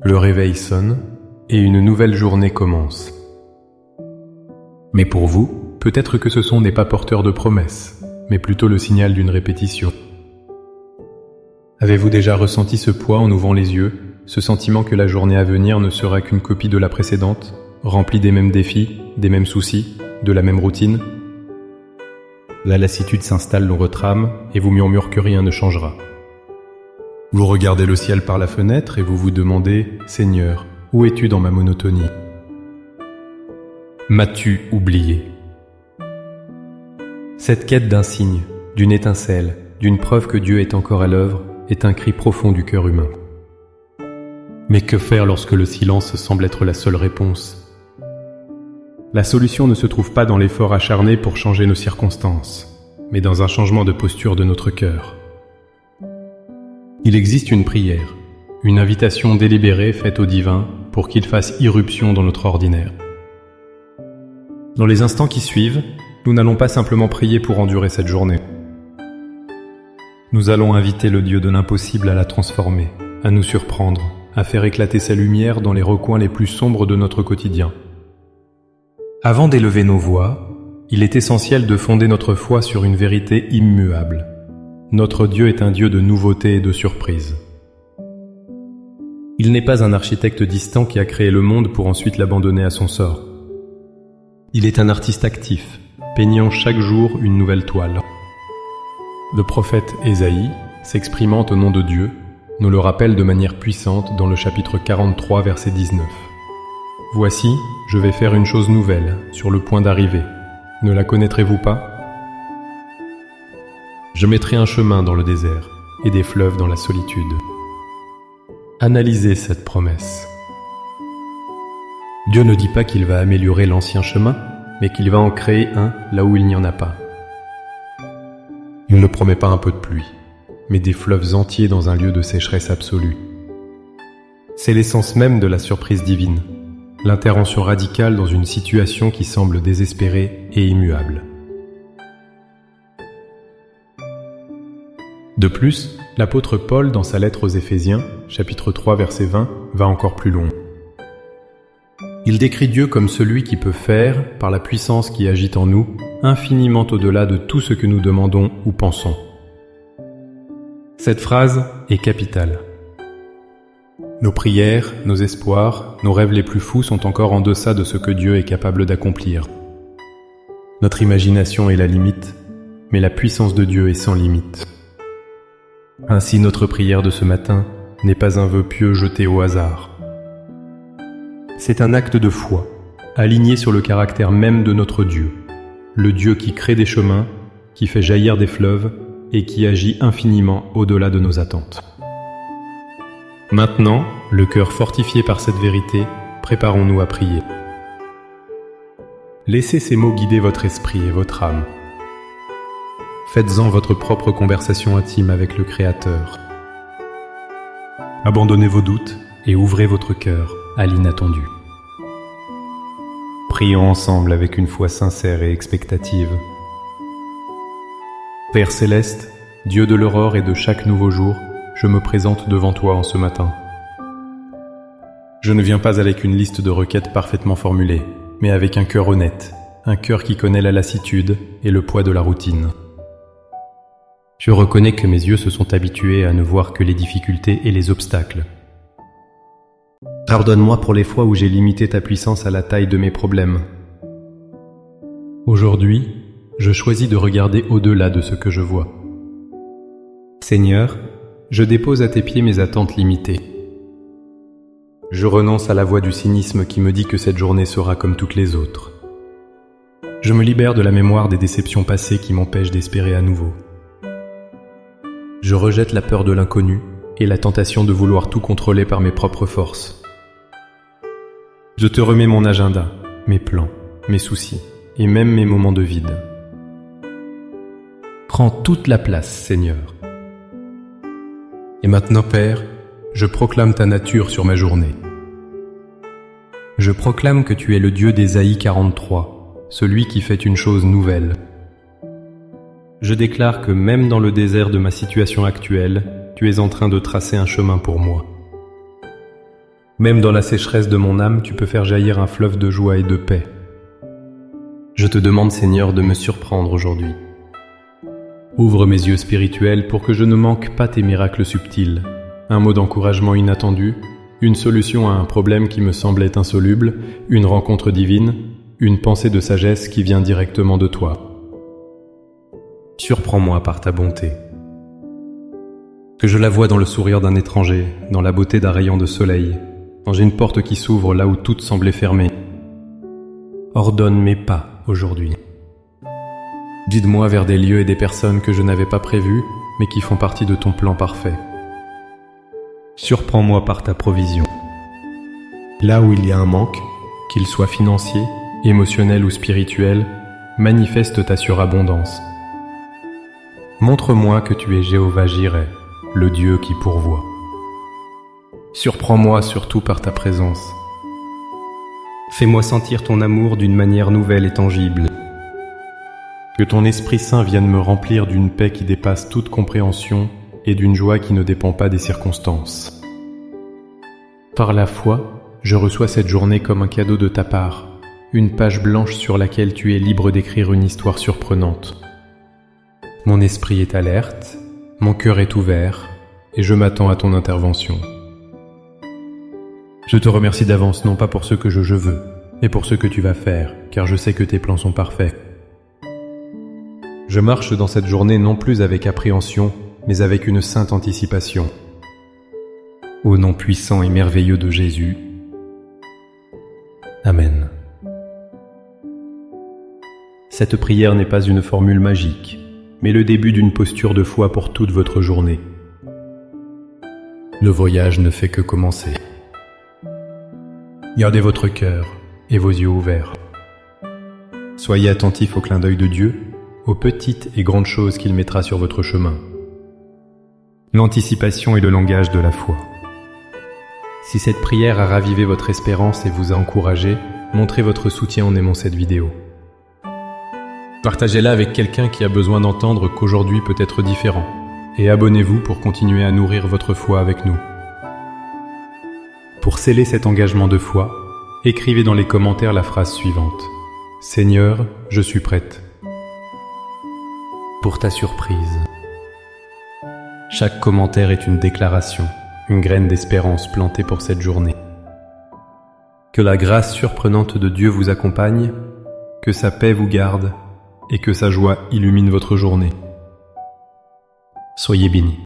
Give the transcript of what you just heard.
Le réveil sonne et une nouvelle journée commence. Mais pour vous, peut-être que ce son n'est pas porteur de promesses, mais plutôt le signal d'une répétition. Avez-vous déjà ressenti ce poids en ouvrant les yeux, ce sentiment que la journée à venir ne sera qu'une copie de la précédente, remplie des mêmes défis, des mêmes soucis, de la même routine? La lassitude s'installe dans votre âme et vous murmure que rien ne changera. Vous regardez le ciel par la fenêtre et vous vous demandez « Seigneur, où es-tu dans ma monotonie ? M'as-tu oublié ?» Cette quête d'un signe, d'une étincelle, d'une preuve que Dieu est encore à l'œuvre est un cri profond du cœur humain. Mais que faire lorsque le silence semble être la seule réponse ? La solution ne se trouve pas dans l'effort acharné pour changer nos circonstances, mais dans un changement de posture de notre cœur. Il existe une prière, une invitation délibérée faite au divin pour qu'il fasse irruption dans notre ordinaire. Dans les instants qui suivent, nous n'allons pas simplement prier pour endurer cette journée. Nous allons inviter le Dieu de l'impossible à la transformer, à nous surprendre, à faire éclater sa lumière dans les recoins les plus sombres de notre quotidien. Avant d'élever nos voix, il est essentiel de fonder notre foi sur une vérité immuable. Notre Dieu est un Dieu de nouveautés et de surprises. Il n'est pas un architecte distant qui a créé le monde pour ensuite l'abandonner à son sort. Il est un artiste actif, peignant chaque jour une nouvelle toile. Le prophète Ésaïe, s'exprimant au nom de Dieu, nous le rappelle de manière puissante dans le chapitre 43, verset 19. « Voici, je vais faire une chose nouvelle, sur le point d'arriver. Ne la connaîtrez-vous pas ? Je mettrai un chemin dans le désert et des fleuves dans la solitude. » Analysez cette promesse. Dieu ne dit pas qu'il va améliorer l'ancien chemin, mais qu'il va en créer un là où il n'y en a pas. Il ne promet pas un peu de pluie, mais des fleuves entiers dans un lieu de sécheresse absolue. C'est l'essence même de la surprise divine, l'intervention radicale dans une situation qui semble désespérée et immuable. De plus, l'apôtre Paul, dans sa lettre aux Éphésiens, chapitre 3, verset 20, va encore plus loin. Il décrit Dieu comme celui qui peut faire, par la puissance qui agit en nous, infiniment au-delà de tout ce que nous demandons ou pensons. Cette phrase est capitale. Nos prières, nos espoirs, nos rêves les plus fous sont encore en deçà de ce que Dieu est capable d'accomplir. Notre imagination est la limite, mais la puissance de Dieu est sans limite. Ainsi notre prière de ce matin n'est pas un vœu pieux jeté au hasard. C'est un acte de foi, aligné sur le caractère même de notre Dieu, le Dieu qui crée des chemins, qui fait jaillir des fleuves et qui agit infiniment au-delà de nos attentes. Maintenant, le cœur fortifié par cette vérité, préparons-nous à prier. Laissez ces mots guider votre esprit et votre âme. Faites-en votre propre conversation intime avec le Créateur. Abandonnez vos doutes et ouvrez votre cœur à l'inattendu. Prions ensemble avec une foi sincère et expectative. Père céleste, Dieu de l'aurore et de chaque nouveau jour, je me présente devant toi en ce matin. Je ne viens pas avec une liste de requêtes parfaitement formulées, mais avec un cœur honnête, un cœur qui connaît la lassitude et le poids de la routine. Je reconnais que mes yeux se sont habitués à ne voir que les difficultés et les obstacles. Pardonne-moi pour les fois où j'ai limité ta puissance à la taille de mes problèmes. Aujourd'hui, je choisis de regarder au-delà de ce que je vois. Seigneur, je dépose à tes pieds mes attentes limitées. Je renonce à la voix du cynisme qui me dit que cette journée sera comme toutes les autres. Je me libère de la mémoire des déceptions passées qui m'empêchent d'espérer à nouveau. Je rejette la peur de l'inconnu et la tentation de vouloir tout contrôler par mes propres forces. Je te remets mon agenda, mes plans, mes soucis et même mes moments de vide. Prends toute la place, Seigneur. Et maintenant, Père, je proclame ta nature sur ma journée. Je proclame que tu es le Dieu d'Ésaïe 43, celui qui fait une chose nouvelle. Je déclare que même dans le désert de ma situation actuelle, tu es en train de tracer un chemin pour moi. Même dans la sécheresse de mon âme, tu peux faire jaillir un fleuve de joie et de paix. Je te demande, Seigneur, de me surprendre aujourd'hui. Ouvre mes yeux spirituels pour que je ne manque pas tes miracles subtils. Un mot d'encouragement inattendu, une solution à un problème qui me semblait insoluble, une rencontre divine, une pensée de sagesse qui vient directement de toi. Surprends-moi par ta bonté. Que je la voie dans le sourire d'un étranger, dans la beauté d'un rayon de soleil, dans une porte qui s'ouvre là où toute semblait fermée. Ordonne mes pas aujourd'hui. Guide-moi vers des lieux et des personnes que je n'avais pas prévus, mais qui font partie de ton plan parfait. Surprends-moi par ta provision. Là où il y a un manque, qu'il soit financier, émotionnel ou spirituel, manifeste ta surabondance. Montre-moi que tu es Jéhovah Jireh, le Dieu qui pourvoit. Surprends-moi surtout par ta présence. Fais-moi sentir ton amour d'une manière nouvelle et tangible. Que ton Esprit Saint vienne me remplir d'une paix qui dépasse toute compréhension et d'une joie qui ne dépend pas des circonstances. Par la foi, je reçois cette journée comme un cadeau de ta part, une page blanche sur laquelle tu es libre d'écrire une histoire surprenante. Mon esprit est alerte, mon cœur est ouvert, et je m'attends à ton intervention. Je te remercie d'avance non pas pour ce que je veux, mais pour ce que tu vas faire, car je sais que tes plans sont parfaits. Je marche dans cette journée non plus avec appréhension, mais avec une sainte anticipation. Au nom puissant et merveilleux de Jésus. Amen. Cette prière n'est pas une formule magique, mais le début d'une posture de foi pour toute votre journée. Le voyage ne fait que commencer. Gardez votre cœur et vos yeux ouverts. Soyez attentifs au clin d'œil de Dieu, aux petites et grandes choses qu'il mettra sur votre chemin. L'anticipation est le langage de la foi. Si cette prière a ravivé votre espérance et vous a encouragé, montrez votre soutien en aimant cette vidéo. Partagez-la avec quelqu'un qui a besoin d'entendre qu'aujourd'hui peut être différent. Et abonnez-vous pour continuer à nourrir votre foi avec nous. Pour sceller cet engagement de foi, écrivez dans les commentaires la phrase suivante. Seigneur, je suis prête. Pour ta surprise. Chaque commentaire est une déclaration, une graine d'espérance plantée pour cette journée. Que la grâce surprenante de Dieu vous accompagne, que sa paix vous garde et que sa joie illumine votre journée. Soyez bénis.